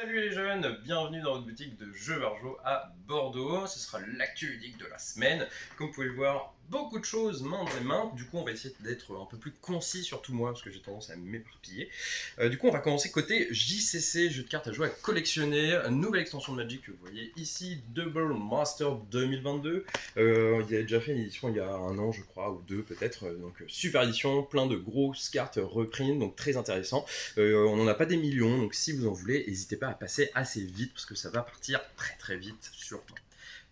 Salut les jeunes, bienvenue dans votre boutique de jeux Varjo à Bordeaux. Ce sera l'actu ludique de la semaine. Comme vous pouvez le voir, beaucoup de choses main dans les mains. Du coup, on va essayer d'être un peu plus concis, surtout moi, parce que j'ai tendance à m'éparpiller. Du coup, on va commencer côté JCC, jeu de cartes à jouer, à collectionner. Une nouvelle extension de Magic que vous voyez ici, Double Master 2022. Il y a déjà fait une édition il y a un an, je crois, ou deux peut-être. Donc, super édition, plein de grosses cartes reprint, donc très intéressant. On n'en a pas des millions, donc si vous en voulez, n'hésitez pas à passer assez vite parce que ça va partir très très vite surtout.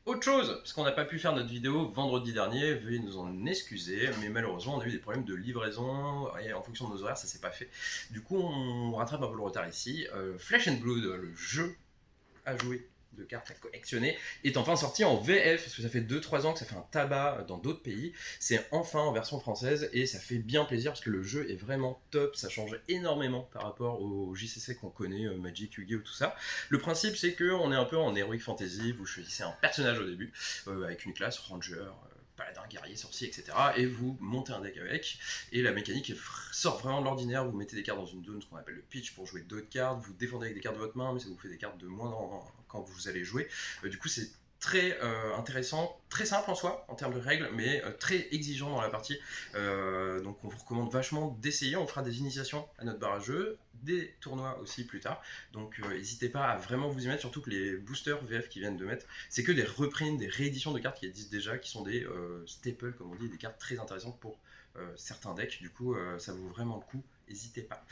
Autre chose, parce qu'on n'a pas pu faire notre vidéo vendredi dernier, veuillez nous en excuser, mais malheureusement on a eu des problèmes de livraison et en fonction de nos horaires ça s'est pas fait. Du coup on rattrape un peu le retard ici. Flesh and Blood, le jeu à jouer de cartes à collectionner, est enfin sorti en VF, parce que ça fait 2-3 ans que ça fait un tabac dans d'autres pays. C'est enfin en version française, et ça fait bien plaisir, parce que le jeu est vraiment top, ça change énormément par rapport au JCC qu'on connaît, Magic, Yu-Gi-Oh, tout ça. Le principe, c'est qu'on est un peu en Heroic Fantasy, vous choisissez un personnage au début, avec une classe, Ranger, paladin, guerrier, sorcier, etc. Et vous montez un deck avec, et la mécanique sort vraiment de l'ordinaire. Vous mettez des cartes dans une zone, ce qu'on appelle le pitch, pour jouer d'autres cartes, vous défendez avec des cartes de votre main, mais ça vous fait des cartes de moins quand vous allez jouer. Du coup, c'est très intéressant, très simple en soi, en termes de règles, mais très exigeant dans la partie. Donc on vous recommande vachement d'essayer, on fera des initiations à notre barre à jeu, des tournois aussi plus tard, donc n'hésitez pas à vraiment vous y mettre, surtout que les boosters VF qui viennent de mettre, c'est que des reprints, des rééditions de cartes qui existent déjà, qui sont des staples, comme on dit, des cartes très intéressantes pour certains decks, du coup ça vaut vraiment le coup, n'hésitez pas.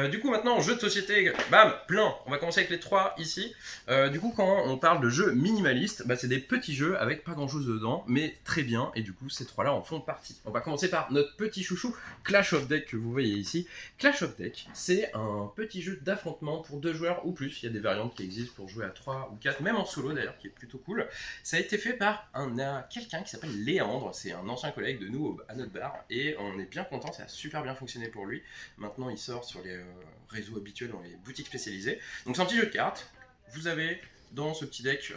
Du coup maintenant, jeu de société, bam, plein. On va commencer avec les trois ici. Du coup quand on parle de jeux minimalistes, c'est des petits jeux avec pas grand chose dedans, mais très bien, et du coup ces trois là en font partie. On va commencer par notre petit chouchou, Clash of Deck, que vous voyez ici. Clash of Deck, c'est un petit jeu d'affrontement pour 2 joueurs ou plus. Il y a des variantes qui existent pour jouer à 3 ou 4, même en solo d'ailleurs, qui est plutôt cool. Ça a été fait par quelqu'un qui s'appelle Léandre, c'est un ancien collègue de nous à notre bar, et on est bien content, ça a super bien fonctionné pour lui. Maintenant, il sort sur les réseaux habituels, dans les boutiques spécialisées. Donc, c'est un petit jeu de cartes. Vous avez dans ce petit deck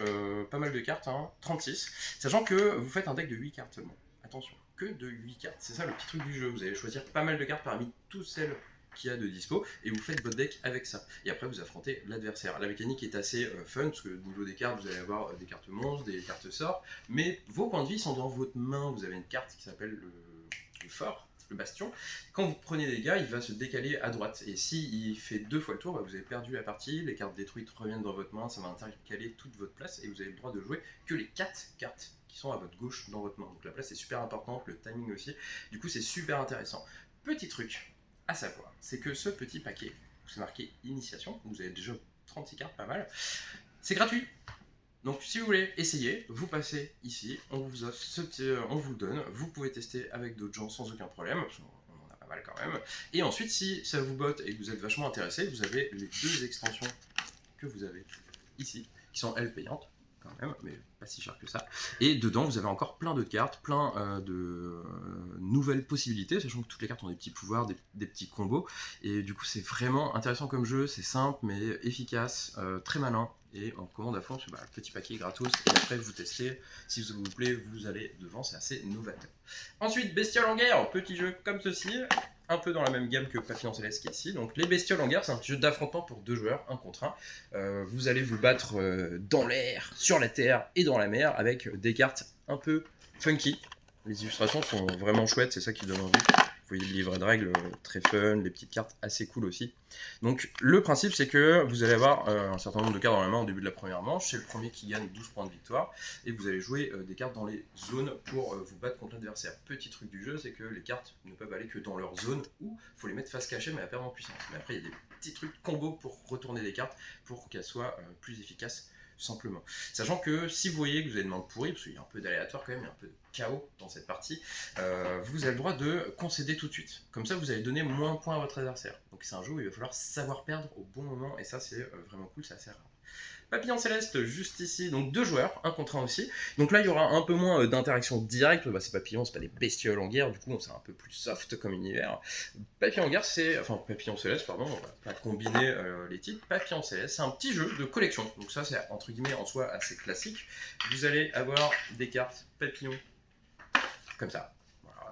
pas mal de cartes, 36. Sachant que vous faites un deck de 8 cartes seulement. Attention, que de 8 cartes. C'est ça le petit truc du jeu. Vous allez choisir pas mal de cartes parmi toutes celles qu'il y a de dispo, et vous faites votre deck avec ça. Et après, vous affrontez l'adversaire. La mécanique est assez fun, parce que au niveau des cartes, vous allez avoir des cartes monstres, des cartes sorts, mais vos points de vie sont dans votre main. Vous avez une carte qui s'appelle le fort, le bastion. Quand vous prenez des dégâts, il va se décaler à droite. Et s'il fait 2 fois le tour, vous avez perdu la partie, les cartes détruites reviennent dans votre main, ça va intercaler toute votre place, et vous avez le droit de jouer que les 4 cartes qui sont à votre gauche dans votre main. Donc la place est super importante, le timing aussi. Du coup, c'est super intéressant. Petit truc à savoir, c'est que ce petit paquet, c'est marqué initiation, vous avez déjà 36 cartes, pas mal, c'est gratuit. Donc si vous voulez essayer, vous passez ici, on vous offre on vous le donne, vous pouvez tester avec d'autres gens sans aucun problème, parce qu'on en a pas mal quand même. Et ensuite, si ça vous botte et que vous êtes vachement intéressé, vous avez les 2 extensions que vous avez ici, qui sont elles payantes quand même, mais pas si cher que ça. Et dedans, vous avez encore plein de cartes, plein de nouvelles possibilités, sachant que toutes les cartes ont des petits pouvoirs, des petits combos. Et du coup, c'est vraiment intéressant comme jeu, c'est simple mais efficace, très malin. Et on commande à fond, parce que le petit paquet est gratos, et après vous testez, si ça vous plaît, vous allez devant, c'est assez novateur. Ensuite, Bestioles en guerre, petit jeu comme ceci, un peu dans la même gamme que Papillon Céleste qui est ici. Donc les Bestioles en guerre, c'est un jeu d'affrontement pour 2 joueurs, 1 contre 1. Vous allez vous battre dans l'air, sur la terre et dans la mer, avec des cartes un peu funky. Les illustrations sont vraiment chouettes, c'est ça qui donne envie. Vous voyez le livret de règles, très fun, les petites cartes assez cool aussi. Donc le principe, c'est que vous allez avoir un certain nombre de cartes dans la main au début de la première manche. C'est le premier qui gagne 12 points de victoire, et vous allez jouer des cartes dans les zones pour vous battre contre l'adversaire. Petit truc du jeu, c'est que les cartes ne peuvent aller que dans leur zone, où il faut les mettre face cachée mais à perdre en puissance. Mais après, il y a des petits trucs combos pour retourner les cartes pour qu'elles soient plus efficaces, simplement. Sachant que si vous voyez que vous avez une main pourrie, parce qu'il y a un peu d'aléatoire quand même, il y a un peu de chaos dans cette partie, vous avez le droit de concéder tout de suite. Comme ça, vous allez donner moins de points à votre adversaire. Donc c'est un jeu où il va falloir savoir perdre au bon moment, et ça c'est vraiment cool, c'est assez rare. Papillon Céleste, juste ici, donc 2 joueurs, 1 contre 1 aussi. Donc là, il y aura un peu moins d'interaction directe. C'est Papillon, c'est pas des bestioles en guerre, du coup, c'est un peu plus soft comme univers. Papillon en guerre, enfin, Papillon Céleste, pardon, on va pas combiner les titres. Papillon Céleste, c'est un petit jeu de collection. Donc ça, c'est entre guillemets en soi assez classique. Vous allez avoir des cartes papillons comme ça.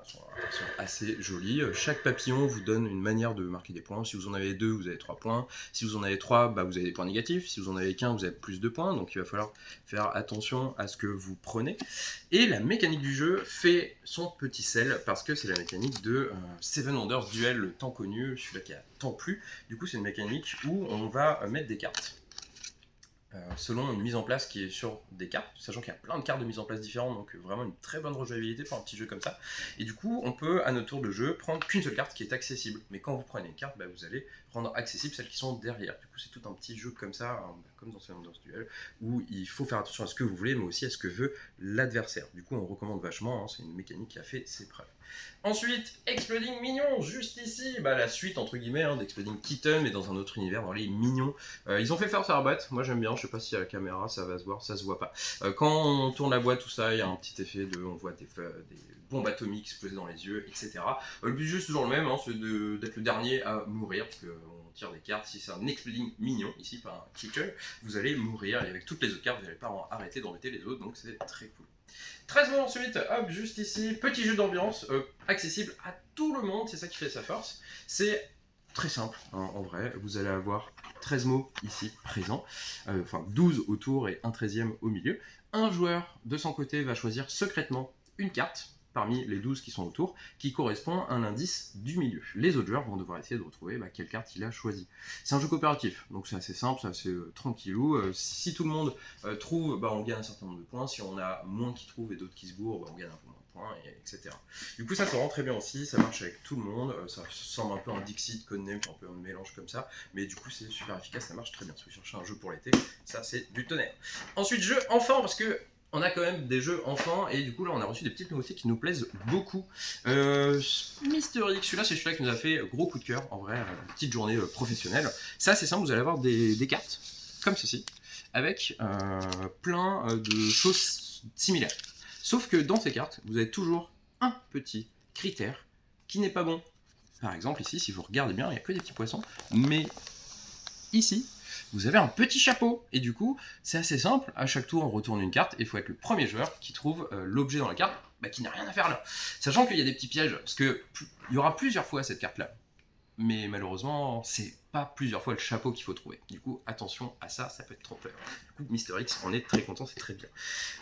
sont assez jolies. Chaque papillon vous donne une manière de marquer des points. Si vous en avez 2, vous avez 3 points. Si vous en avez 3, bah, vous avez des points négatifs. Si vous en avez qu'un, vous avez plus de points. Donc il va falloir faire attention à ce que vous prenez. Et la mécanique du jeu fait son petit sel parce que c'est la mécanique de Seven Wonders Duel, le tant connu, celui-là qui a tant plu. Du coup, c'est une mécanique où on va mettre des cartes. Selon une mise en place qui est sur des cartes, sachant qu'il y a plein de cartes de mise en place différentes, donc vraiment une très bonne rejouabilité pour un petit jeu comme ça. Et du coup, on peut à notre tour de jeu prendre qu'une seule carte qui est accessible. Mais quand vous prenez une carte, bah, vous allez rendre accessible celles qui sont derrière. Du coup, c'est tout un petit jeu comme ça, hein, comme dans Seven Wonders Duel, où il faut faire attention à ce que vous voulez, mais aussi à ce que veut l'adversaire. Du coup, on recommande vachement, hein, c'est une mécanique qui a fait ses preuves. Ensuite, Exploding Minions, juste ici, bah, la suite entre guillemets hein, d'Exploding Kitten, mais dans un autre univers, dans les Mignons. Ils ont fait faire sa boîte, moi j'aime bien, je sais pas si à la caméra ça va se voir, ça se voit pas. Quand on tourne la boîte, tout ça, il y a un petit effet de, on voit des bombes atomiques exploser dans les yeux, etc. Le but du jeu c'est toujours le même, hein, c'est d'être le dernier à mourir, parce qu'on tire des cartes, si c'est un Exploding Mignon, ici pas un Kitten, vous allez mourir, et avec toutes les autres cartes, vous n'allez pas arrêter d'embêter les autres, donc c'est très cool. 13 mots ensuite, hop, juste ici, petit jeu d'ambiance, accessible à tout le monde, c'est ça qui fait sa force. C'est très simple, hein, en vrai, vous allez avoir 13 mots ici présents, enfin 12 autour et un 13e au milieu. Un joueur de son côté va choisir secrètement une carte, parmi les 12 qui sont autour, qui correspond à un indice du milieu. Les autres joueurs vont devoir essayer de retrouver quelle carte il a choisi. C'est un jeu coopératif, donc c'est assez simple, c'est assez tranquillou. Si tout le monde trouve, on gagne un certain nombre de points. Si on a moins qui trouvent et d'autres qui se bourrent, on gagne un peu moins de points, etc. Du coup, ça se rend très bien aussi, ça marche avec tout le monde. Ça ressemble un peu à un Dixit, Codename, un peu un mélange comme ça, mais du coup, c'est super efficace, ça marche très bien. Si vous cherchez un jeu pour l'été, ça c'est du tonnerre. Ensuite, jeu enfant, parce que on a quand même des jeux enfants et du coup là on a reçu des petites nouveautés qui nous plaisent beaucoup. Mister X, celui-là c'est celui-là qui nous a fait gros coup de cœur en vrai, petite journée professionnelle. Ça c'est simple, vous allez avoir des cartes comme ceci avec plein de choses similaires. Sauf que dans ces cartes vous avez toujours un petit critère qui n'est pas bon. Par exemple ici si vous regardez bien il n'y a que des petits poissons, mais ici vous avez un petit chapeau, et du coup, c'est assez simple, à chaque tour on retourne une carte, et il faut être le premier joueur qui trouve l'objet dans la carte, qui n'a rien à faire là. Sachant qu'il y a des petits pièges, parce qu'il y aura plusieurs fois cette carte-là, mais malheureusement, c'est pas plusieurs fois le chapeau qu'il faut trouver. Du coup, attention à ça, ça peut être trompeur. Du coup, Mister X, on est très content, c'est très bien.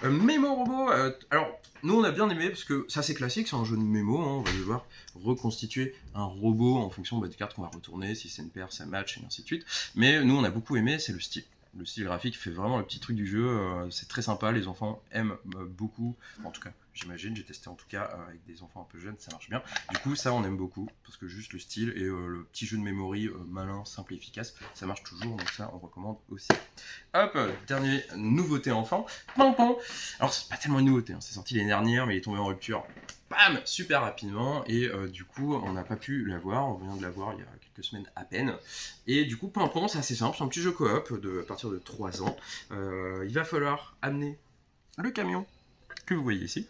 Mémo robot, alors, nous on a bien aimé, parce que ça c'est classique, c'est un jeu de mémo, hein, on va devoir reconstituer un robot en fonction des cartes qu'on va retourner, si c'est une paire, ça match, et ainsi de suite. Mais nous on a beaucoup aimé, c'est le style. Le style graphique fait vraiment le petit truc du jeu, c'est très sympa, les enfants aiment beaucoup, en tout cas j'imagine, j'ai testé en tout cas avec des enfants un peu jeunes, ça marche bien. Du coup ça on aime beaucoup, parce que juste le style et le petit jeu de memory malin, simple et efficace, ça marche toujours, donc ça on recommande aussi. Hop, dernier nouveauté enfant, Pompon. Alors c'est pas tellement une nouveauté, hein, c'est sorti l'année dernière mais il est tombé en rupture, bam, super rapidement, et du coup on n'a pas pu l'avoir, on vient de l'avoir il y a quelques semaines à peine. Et du coup, Pimpon, c'est assez simple, c'est un petit jeu coop à partir de 3 ans. Il va falloir amener le camion que vous voyez ici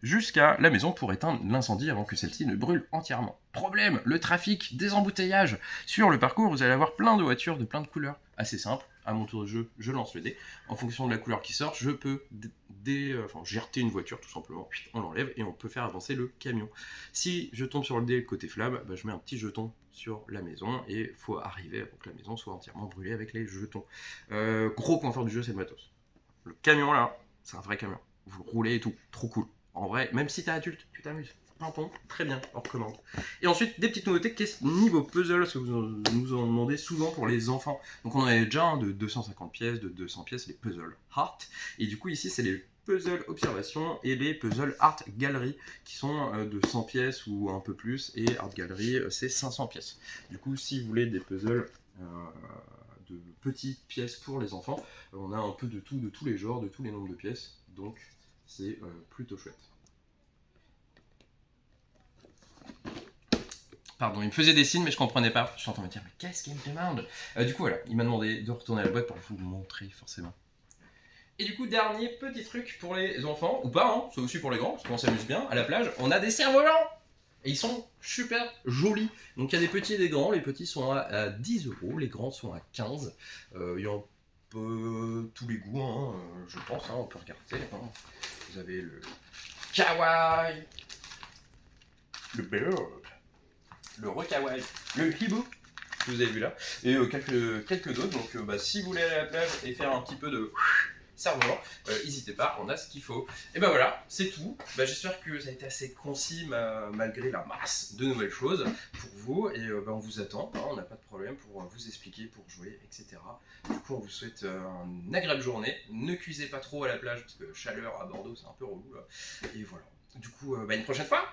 jusqu'à la maison pour éteindre l'incendie avant que celle-ci ne brûle entièrement. Problème, le trafic, des embouteillages. Sur le parcours, vous allez avoir plein de voitures de plein de couleurs. Assez simple, à mon tour de jeu, je lance le dé. En fonction de la couleur qui sort, je peux jeter une voiture tout simplement. On l'enlève et on peut faire avancer le camion. Si je tombe sur le dé côté flamme, je mets un petit jeton sur la maison et il faut arriver pour que la maison soit entièrement brûlée avec les jetons. Gros point fort du jeu, c'est le matos. Le camion là, c'est un vrai camion. Vous roulez et tout, trop cool. En vrai, même si t'es adulte, tu t'amuses. Pimpon, très bien, on recommande. Et ensuite, des petites nouveautés, niveau puzzle, parce que vous nous en demandez souvent pour les enfants. Donc on en avait déjà un de 250 pièces, de 200 pièces, les puzzles Heart. Et du coup, ici, c'est les puzzle observation et les puzzle art gallery qui sont de 100 pièces ou un peu plus, et art gallery c'est 500 pièces. Du coup, si vous voulez des puzzles de petites pièces pour les enfants, on a un peu de tout, de tous les genres, de tous les nombres de pièces, donc c'est plutôt chouette. Pardon, il me faisait des signes mais je comprenais pas. Je suis en train de me dire mais qu'est-ce qu'il me demande. Du coup voilà, il m'a demandé de retourner à la boîte pour vous montrer forcément. Et du coup, dernier petit truc pour les enfants, ou pas, hein, c'est aussi pour les grands, parce qu'on s'amuse bien, à la plage, on a des cerfs-volants. Et ils sont super jolis. Donc il y a des petits et des grands, les petits sont à 10 €, les grands sont à 15. Il y a un peu tous les goûts, hein, je pense, hein, on peut regarder. Hein. Vous avez le kawaii, le bird, le rocawaï, le hibou, que vous avez vu là, et quelques d'autres. Donc si vous voulez aller à la plage et faire un petit peu de cerf-volant, n'hésitez pas, on a ce qu'il faut. Et ben voilà, c'est tout. J'espère que ça a été assez concis malgré la masse de nouvelles choses pour vous. Et on vous attend, hein, on n'a pas de problème pour vous expliquer, pour jouer, etc. Du coup, on vous souhaite une agréable journée. Ne cuisez pas trop à la plage parce que chaleur à Bordeaux, c'est un peu relou là. Et voilà. Du coup, une prochaine fois.